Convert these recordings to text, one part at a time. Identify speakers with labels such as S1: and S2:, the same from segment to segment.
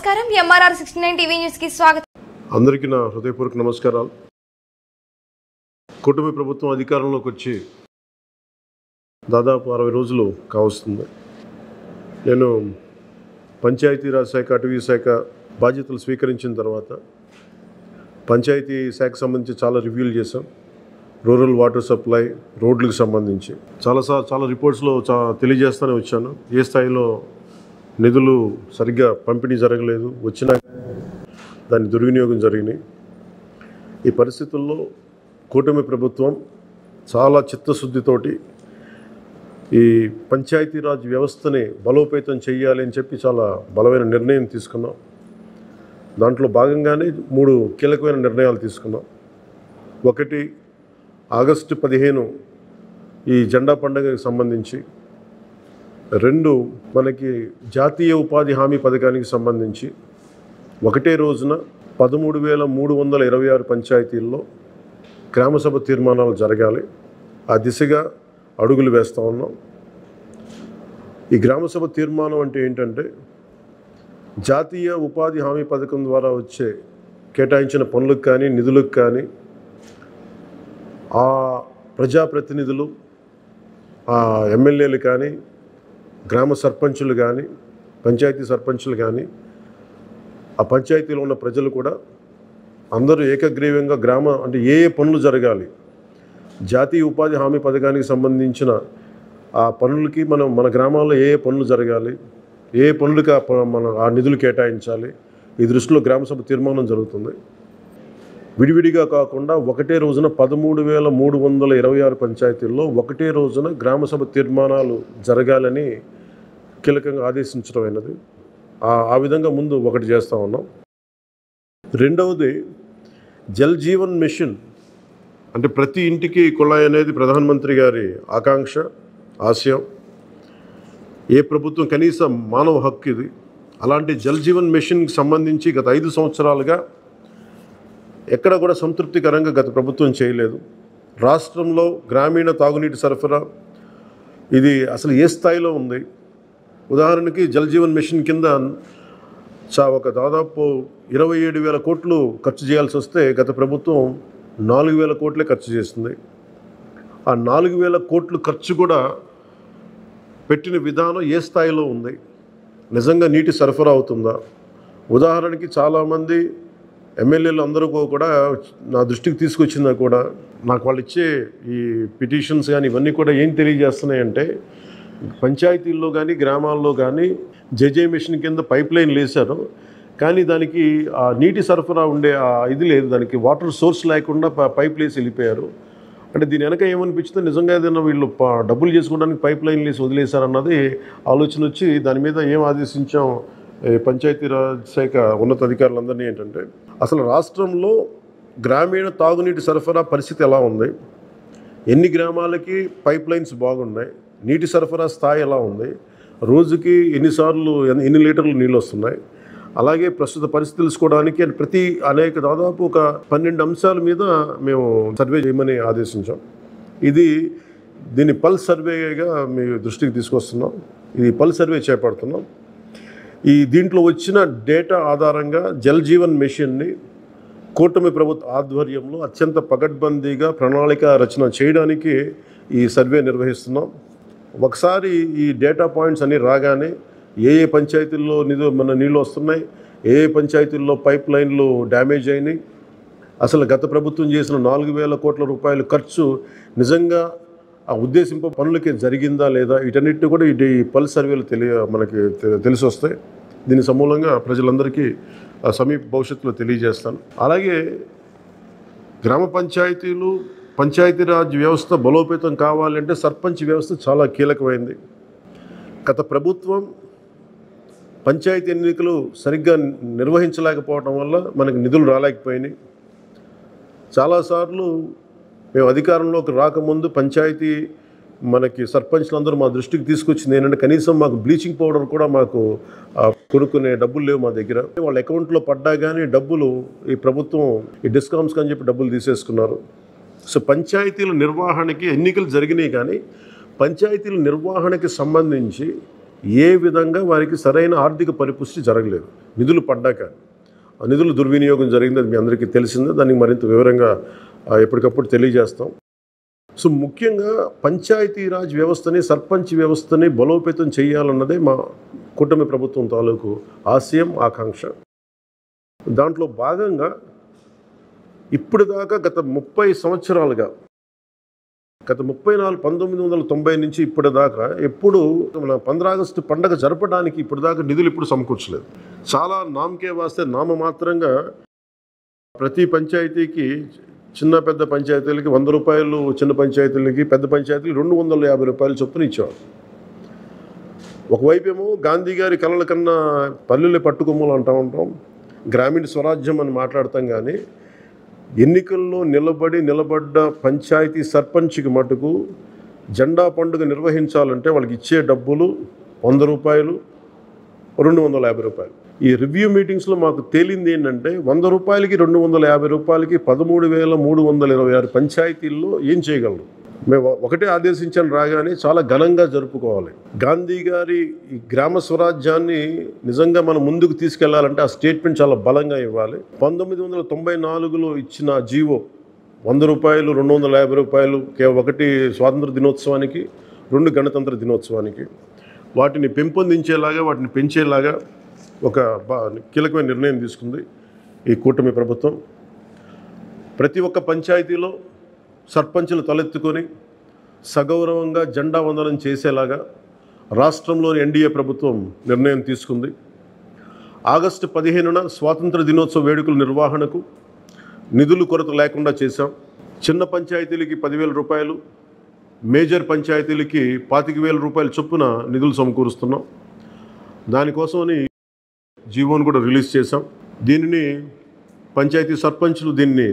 S1: నమస్కారం MRR 69 TV news కి స్వాగతం.
S2: అందరికీ నా హృదయపూర్వక నమస్కారాలు. కూటమి ప్రభుత్వం అధికారంలోకి వచ్చి దాదాపు 60 రోజులు కావస్తుంది. నేను పంచాయతీరాజ్ శాఖ, అటవీ శాఖ బాధ్యతలు స్వీకరించిన తర్వాత పంచాయతీ శాఖకు సంబంధించి చాలా రివ్యూలు చేశాం. రూరల్ వాటర్ సప్లై, రోడ్లకు సంబంధించి చాలా రిపోర్ట్స్లో తెలియజేస్తూనే వచ్చాను. ఏ స్థాయిలో నిధులు సరిగ్గా పంపిణీ జరగలేదు, వచ్చినా దాని దుర్వినియోగం జరిగినాయి. ఈ పరిస్థితుల్లో కూటమి ప్రభుత్వం చాలా చిత్తశుద్ధితోటి ఈ పంచాయతీరాజ్ వ్యవస్థని బలోపేతం చేయాలి అని చెప్పి చాలా బలమైన నిర్ణయం తీసుకున్నాం. దాంట్లో భాగంగానే 3 కీలకమైన నిర్ణయాలు తీసుకున్నాం. ఒకటి, ఆగస్టు 15 ఈ జెండా పండుగకి సంబంధించి. 2, మనకి జాతీయ ఉపాధి హామీ పథకానికి సంబంధించి ఒకటే రోజున 13,326 పంచాయతీల్లో గ్రామసభ తీర్మానాలు జరగాలి. ఆ దిశగా అడుగులు వేస్తూ ఉన్నాం. ఈ గ్రామసభ తీర్మానం అంటే ఏంటంటే, జాతీయ ఉపాధి హామీ పథకం ద్వారా వచ్చే కేటాయించిన పనులకు కానీ నిధులకు కానీ ఆ ప్రజాప్రతినిధులు, ఆ ఎమ్మెల్యేలు కానీ, గ్రామ సర్పంచులు కానీ, పంచాయతీ సర్పంచులు కానీ, ఆ పంచాయతీలో ఉన్న ప్రజలు కూడా అందరూ ఏకగ్రీవంగా అంటే ఏ పనులు జరగాలి, జాతీయ ఉపాధి హామీ పథకానికి సంబంధించిన ఆ పనులకి మన గ్రామాల్లో ఏ పనులు జరగాలి, ఏ పనులకి ఆ నిధులు కేటాయించాలి, ఈ దృష్టిలో గ్రామసభ తీర్మానం జరుగుతుంది. విడివిడిగా కాకుండా ఒకటే రోజున 13,326 పంచాయతీల్లో ఒకటే రోజున గ్రామసభ తీర్మానాలు జరగాలని కీలకంగా ఆదేశించడం అయినది. ఆ విధంగా ముందు ఒకటి చేస్తూ ఉన్నాం. రెండవది, జల్ జీవన్ మిషన్. అంటే ప్రతి ఇంటికి కుళాయి అనేది ప్రధానమంత్రి గారి ఆకాంక్ష, ఆశయం. ఏ ప్రభుత్వం కనీస మానవ హక్కు ఇది. అలాంటి జల్ జీవన్ మిషన్కి సంబంధించి గత 5 సంవత్సరాలుగా ఎక్కడ కూడా సంతృప్తికరంగా గత ప్రభుత్వం చేయలేదు. రాష్ట్రంలో గ్రామీణ తాగునీటి సరఫరా ఇది అసలు ఏ స్థాయిలో ఉంది? ఉదాహరణకి జల్ జీవన్ మిషన్ కింద ఒక దాదాపు 27,000 కోట్లు ఖర్చు చేయాల్సి వస్తే గత ప్రభుత్వం 4,000 కోట్లే ఖర్చు చేస్తుంది. ఆ 4,000 కోట్లు ఖర్చు కూడా పెట్టిన విధానం ఏ స్థాయిలో ఉంది? నిజంగా నీటి సరఫరా అవుతుందా? ఉదాహరణకి చాలామంది ఎమ్మెల్యేలు అందరూ కూడా నా దృష్టికి తీసుకొచ్చిందా కూడా నాకు వాళ్ళు ఇచ్చే ఈ పిటిషన్స్ కానీ ఇవన్నీ కూడా ఏం తెలియజేస్తున్నాయంటే, పంచాయతీల్లో కానీ గ్రామాల్లో కానీ జేజే మిషన్ కింద పైప్ లైన్లు వేశారు, కానీ దానికి ఆ నీటి సరఫరా ఉండే ఇది లేదు, దానికి వాటర్ సోర్స్ లేకుండా పైప్ వేసి వెళ్ళిపోయారు. అంటే దీని వెనక ఏమనిపించిందో, నిజంగా ఏదైనా వీళ్ళు డబ్బులు చేసుకోవడానికి పైప్ లైన్లు వేసి వదిలేశారన్నది ఆలోచన వచ్చి దాని మీద ఏం ఆదేశించాం పంచాయతీరాజ్ శాఖ ఉన్నతాధికారులందరినీ ఏంటంటే, అసలు రాష్ట్రంలో గ్రామీణ తాగునీటి సరఫరా పరిస్థితి ఎలా ఉంది, ఎన్ని గ్రామాలకి పైప్ లైన్స్ బాగున్నాయి, నీటి సరఫరా స్థాయి ఎలా ఉంది, రోజుకి ఎన్ని లీటర్లు నీళ్ళు వస్తున్నాయి, అలాగే ప్రస్తుత పరిస్థితి తెలుసుకోవడానికి దాదాపు ఒక 12 అంశాల మీద మేము సర్వే చేయమని ఆదేశించాం. దీన్ని పల్స్ సర్వేగా మీ దృష్టికి తీసుకొస్తున్నాం. ఇది పల్స్ సర్వే చేపడుతున్నాం. దీంట్లో వచ్చిన డేటా ఆధారంగా జల్ జీవన్ మిషన్ని కూటమి ప్రభుత్వ ఆధ్వర్యంలో అత్యంత పకడ్బందీగా ప్రణాళిక రచన చేయడానికి ఈ సర్వే నిర్వహిస్తున్నాం. ఒకసారి ఈ డేటా పాయింట్స్ అన్నీ రాగానే ఏ పంచాయతీల్లో నీళ్ళు వస్తున్నాయి, ఏ పంచాయతీల్లో పైప్ లైన్లు డ్యామేజ్ అయినాయి, అసలు గత ప్రభుత్వం చేసిన 4,000 కోట్ల రూపాయల ఖర్చు నిజంగా ఆ ఉద్దేశింపు పనులకి జరిగిందా లేదా, వీటన్నిటిని కూడా ఈ పల్స్ సర్వేలు మనకి తెలిసి వస్తాయి. దీని సమూలంగా ప్రజలందరికీ సమీప భవిష్యత్తులో తెలియజేస్తాను. అలాగే గ్రామ పంచాయతీలు, పంచాయతీరాజ్ వ్యవస్థ బలోపేతం కావాలంటే సర్పంచ్ వ్యవస్థ చాలా కీలకమైంది. గత ప్రభుత్వం పంచాయతీ ఎన్నికలు సరిగ్గా నిర్వహించలేకపోవడం వల్ల మనకు నిధులు రాలేకపోయినాయి. చాలాసార్లు మేము అధికారంలోకి రాకముందు పంచాయతీ మనకి సర్పంచ్లందరూ మా దృష్టికి తీసుకొచ్చింది ఏంటంటే, కనీసం మాకు బ్లీచింగ్ పౌడర్ కూడా మాకు కొనుక్కునే డబ్బులు లేవు మా దగ్గర. వాళ్ళ అకౌంట్లో పడ్డా కానీ డబ్బులు ఈ ప్రభుత్వం ఈ డిస్కౌంట్స్కి అని చెప్పి డబ్బులు తీసేసుకున్నారు. సో పంచాయతీల నిర్వహణకి ఎన్నికలు జరిగినాయి, కానీ పంచాయతీల నిర్వహణకి సంబంధించి ఏ విధంగా వారికి సరైన ఆర్థిక పరిపుష్టి జరగలేదు. నిధులు పడ్డాక ఆ నిధుల దుర్వినియోగం జరిగింది, అది మీ అందరికీ తెలిసిందే. దానికి మరింత వివరంగా ఎప్పటికప్పుడు తెలియజేస్తాం. సో ముఖ్యంగా పంచాయతీరాజ్ వ్యవస్థని, సర్పంచ్ వ్యవస్థని బలోపేతం చేయాలన్నదే మా కూటమి ప్రభుత్వం తాలూకు ఆశయం, ఆకాంక్ష. దాంట్లో భాగంగా ఇప్పటిదాకా గత 30 సంవత్సరాలుగా, గత 1990 నుంచి ఇప్పటిదాకా ఎప్పుడు మన 15 ఆగస్టు పండగ జరపడానికి ఇప్పటిదాకా నిధులు ఇప్పుడు సమకూర్చలేదు. చాలా నామకే వాస్తే నామమాత్రంగా ప్రతి పంచాయతీకి, చిన్న పెద్ద పంచాయతీలకి 100 రూపాయలు, చిన్న పంచాయతీలకి, పెద్ద పంచాయతీలకి 250 రూపాయలు చొప్పున ఇచ్చేవారు. ఒకవైపు ఏమో గాంధీ గారి కలల కన్నా పల్లెలు పట్టుకొమ్మలు అంటూ ఉంటాం, గ్రామీణ స్వరాజ్యం అని మాట్లాడతాం. కానీ ఎన్నికల్లో నిలబడ్డ పంచాయతీ సర్పంచ్కి మటుకు జెండా పండుగ నిర్వహించాలంటే వాళ్ళకి ఇచ్చే డబ్బులు 100 రూపాయలు, 250 రూపాయలు. ఈ రివ్యూ మీటింగ్స్లో మాకు తేలింది ఏంటంటే 100 రూపాయలకి, 250 రూపాయలకి 13,326 పంచాయతీల్లో ఏం చేయగలరు? మేము ఒకటే ఆదేశించాను, రాగానే చాలా ఘనంగా జరుపుకోవాలి. గాంధీ గారి ఈ గ్రామ స్వరాజ్యాన్ని నిజంగా మనం ముందుకు తీసుకెళ్లాలంటే ఆ స్టేట్మెంట్ చాలా బలంగా ఇవ్వాలి. 1994లో ఇచ్చిన జీవో 100 రూపాయలు, 250 రూపాయలు, ఒకటి స్వాతంత్ర దినోత్సవానికి, 2 గణతంత్ర దినోత్సవానికి, వాటిని పెంపొందించేలాగా, వాటిని పెంచేలాగా ఒక కీలకమైన నిర్ణయం తీసుకుంది ఈ కూటమి ప్రభుత్వం. ప్రతి ఒక్క పంచాయతీలో సర్పంచులు తలెత్తుకొని సగౌరవంగా జెండా వందనం చేసేలాగా రాష్ట్రంలోని ఎన్డీఏ ప్రభుత్వం నిర్ణయం తీసుకుంది. ఆగస్టు 15న స్వాతంత్ర దినోత్సవ వేడుకల నిర్వహణకు నిధులు కొరత లేకుండా చేశాం. చిన్న పంచాయతీలకి 10,000 రూపాయలు, మేజర్ పంచాయతీలకి 25,000 రూపాయల చొప్పున నిధులు సమకూరుస్తున్నాం. దానికోసమని జీవోను కూడా రిలీజ్ చేశాం. దీనిని పంచాయతీ సర్పంచులు దీన్ని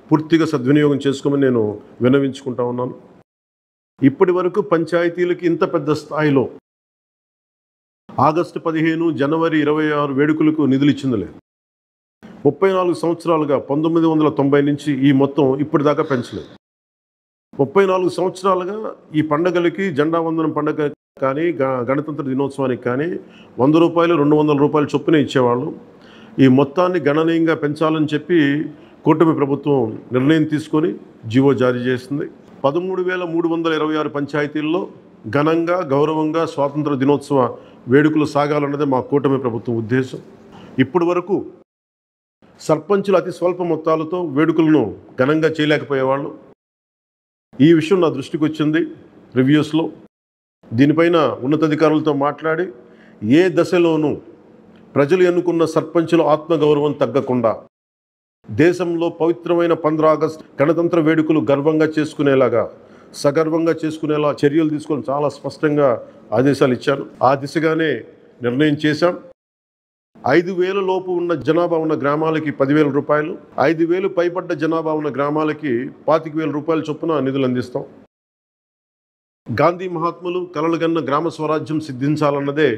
S2: పూర్తిగా సద్వినియోగం చేసుకోమని నేను విన్నవించుకుంటా ఉన్నాను. ఇప్పటి వరకు పంచాయతీలకి ఇంత పెద్ద స్థాయిలో ఆగస్టు 15, జనవరి 26 వేడుకలకు నిధులు ఇచ్చింది లేదు. 34 సంవత్సరాలుగా 1990 నుంచి ఈ మొత్తం ఇప్పటిదాకా పెంచలేదు. 34 సంవత్సరాలుగా ఈ పండగలకి, జెండా వందనం పండగ కానీ, గణతంత్ర దినోత్సవానికి కానీ 100 రూపాయలు, 200 రూపాయలు చొప్పున ఇచ్చేవాళ్ళు. ఈ మొత్తాన్ని గణనీయంగా పెంచాలని చెప్పి కూటమి ప్రభుత్వం నిర్ణయం తీసుకొని జీవో జారీ చేసింది. 13,326 పంచాయతీల్లో ఘనంగా, గౌరవంగా స్వాతంత్ర దినోత్సవ వేడుకలు సాగాలన్నదే మా కూటమి ప్రభుత్వం ఉద్దేశం. ఇప్పటి వరకు సర్పంచులు అతి స్వల్ప మొత్తాలతో వేడుకలను ఘనంగా చేయలేకపోయేవాళ్ళు. ఈ విషయం నా దృష్టికి వచ్చింది రివ్యూస్లో. దీనిపైన ఉన్నతాధికారులతో మాట్లాడి ఏ దశలోనూ ప్రజలు ఎన్నుకున్న సర్పంచుల ఆత్మగౌరవం తగ్గకుండా దేశంలో పవిత్రమైన 15 ఆగస్టు గణతంత్ర వేడుకలు గర్వంగా చేసుకునేలాగా, సగర్వంగా చేసుకునేలా చర్యలు తీసుకొని చాలా స్పష్టంగా ఆదేశాలు ఇచ్చారు. ఆ దిశగానే నిర్ణయం చేశాం. 5,000 లోపు ఉన్న జనాభా ఉన్న గ్రామాలకి 10,000 రూపాయలు, 5,000 పైబడ్డ జనాభా ఉన్న గ్రామాలకి 25,000 రూపాయల చొప్పున నిధులు అందిస్తాం. గాంధీ మహాత్ములు కలలుగన్న గ్రామ స్వరాజ్యం సిద్ధించాలన్నదే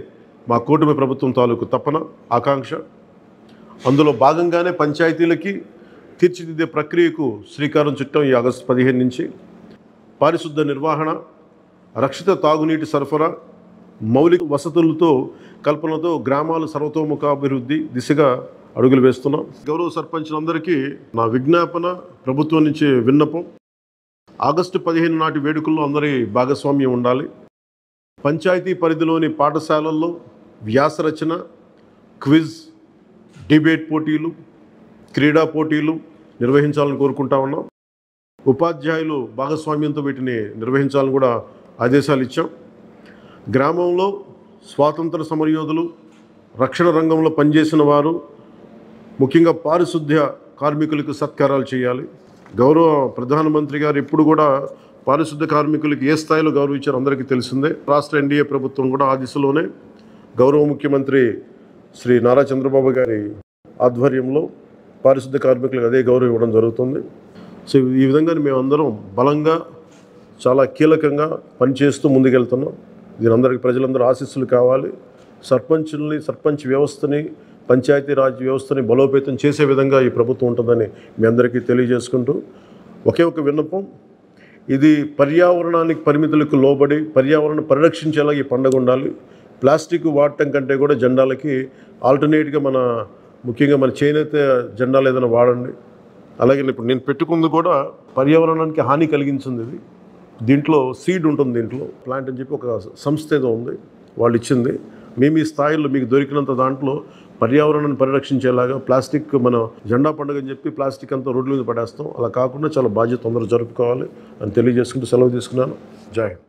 S2: మా కూటమి ప్రభుత్వం తాలూకు తపన, ఆకాంక్ష. అందులో భాగంగానే పంచాయతీలకి తీర్చిదిద్దే ప్రక్రియకు శ్రీకారం చుట్టాం. ఈ ఆగస్టు 15 నుంచి పారిశుద్ధ నిర్వహణ, రక్షిత తాగునీటి సరఫరా, మౌలిక వసతులతో కల్పనతో గ్రామాల సర్వతోముఖాభివృద్ధి దిశగా అడుగులు వేస్తున్నాం. గౌరవ సర్పంచులందరికీ నా విజ్ఞాపన, ప్రభుత్వం నుంచి విన్నపం, ఆగస్టు 15 నాటి వేడుకల్లో అందరి భాగస్వామ్యం ఉండాలి. పంచాయతీ పరిధిలోని పాఠశాలల్లో వ్యాసరచన, క్విజ్, డిబేట్ పోటీలు, క్రీడా పోటీలు నిర్వహించాలని కోరుకుంటా ఉన్నాం. ఉపాధ్యాయులు భాగస్వామ్యంతో వీటిని నిర్వహించాలని కూడా ఆదేశాలు ఇచ్చాం. గ్రామంలో స్వాతంత్ర సమరయోధులు, రక్షణ రంగంలో పనిచేసిన వారు, ముఖ్యంగా పారిశుద్ధ్య కార్మికులకు సత్కారాలు చేయాలి. గౌరవ ప్రధానమంత్రి గారు ఎప్పుడు కూడా పారిశుద్ధ్య కార్మికులకి ఏ స్థాయిలో గౌరవించారో అందరికీ తెలిసిందే. రాష్ట్ర ఎన్డీఏ ప్రభుత్వం కూడా ఆ దిశలోనే గౌరవ ముఖ్యమంత్రి శ్రీ నారా చంద్రబాబు గారి ఆధ్వర్యంలో పారిశుద్ధ్య కార్మికులకు అదే గౌరవం ఇవ్వడం జరుగుతుంది. సో ఈ విధంగా మేమందరం బలంగా, చాలా కీలకంగా పనిచేస్తూ ముందుకెళ్తున్నాం. దీని అందరికీ ప్రజలందరూ ఆశీస్సులు కావాలి. సర్పంచ్ వ్యవస్థని, పంచాయతీరాజ్ వ్యవస్థని బలోపేతం చేసే విధంగా ఈ ప్రభుత్వం ఉంటుందని మీ అందరికీ తెలియజేసుకుంటూ, ఒకే ఒక విన్నపం, ఇది పర్యావరణానికి పరిమితులకు లోబడి పర్యావరణం పరిరక్షించేలా ఈ పండుగ ఉండాలి. ప్లాస్టిక్ వాడటం కంటే కూడా జెండాలకి ఆల్టర్నేట్గా ముఖ్యంగా మన చేనేత జెండాలు ఏదైనా వాడండి. అలాగే ఇప్పుడు నేను పెట్టుకుంది కూడా పర్యావరణానికి హాని కలిగించింది. ఇది దీంట్లో సీడ్ ఉంటుంది, దీంట్లో ప్లాంట్ అని చెప్పి ఒక సంస్థ ఏదో ఉంది, వాళ్ళు ఇచ్చింది. మేము ఈ స్థాయిలో మీకు దొరికినంత దాంట్లో పర్యావరణాన్ని పరిరక్షించేలాగా ప్లాస్టిక్ మన జెండా పండుగ అని చెప్పి ప్లాస్టిక్ అంతా రోడ్ల మీద పడేస్తాం. అలా కాకుండా చాలా బాధ్యత తొందరగా జరుపుకోవాలి అని తెలియజేసుకుంటూ సెలవు తీసుకున్నాను. జై హింద్.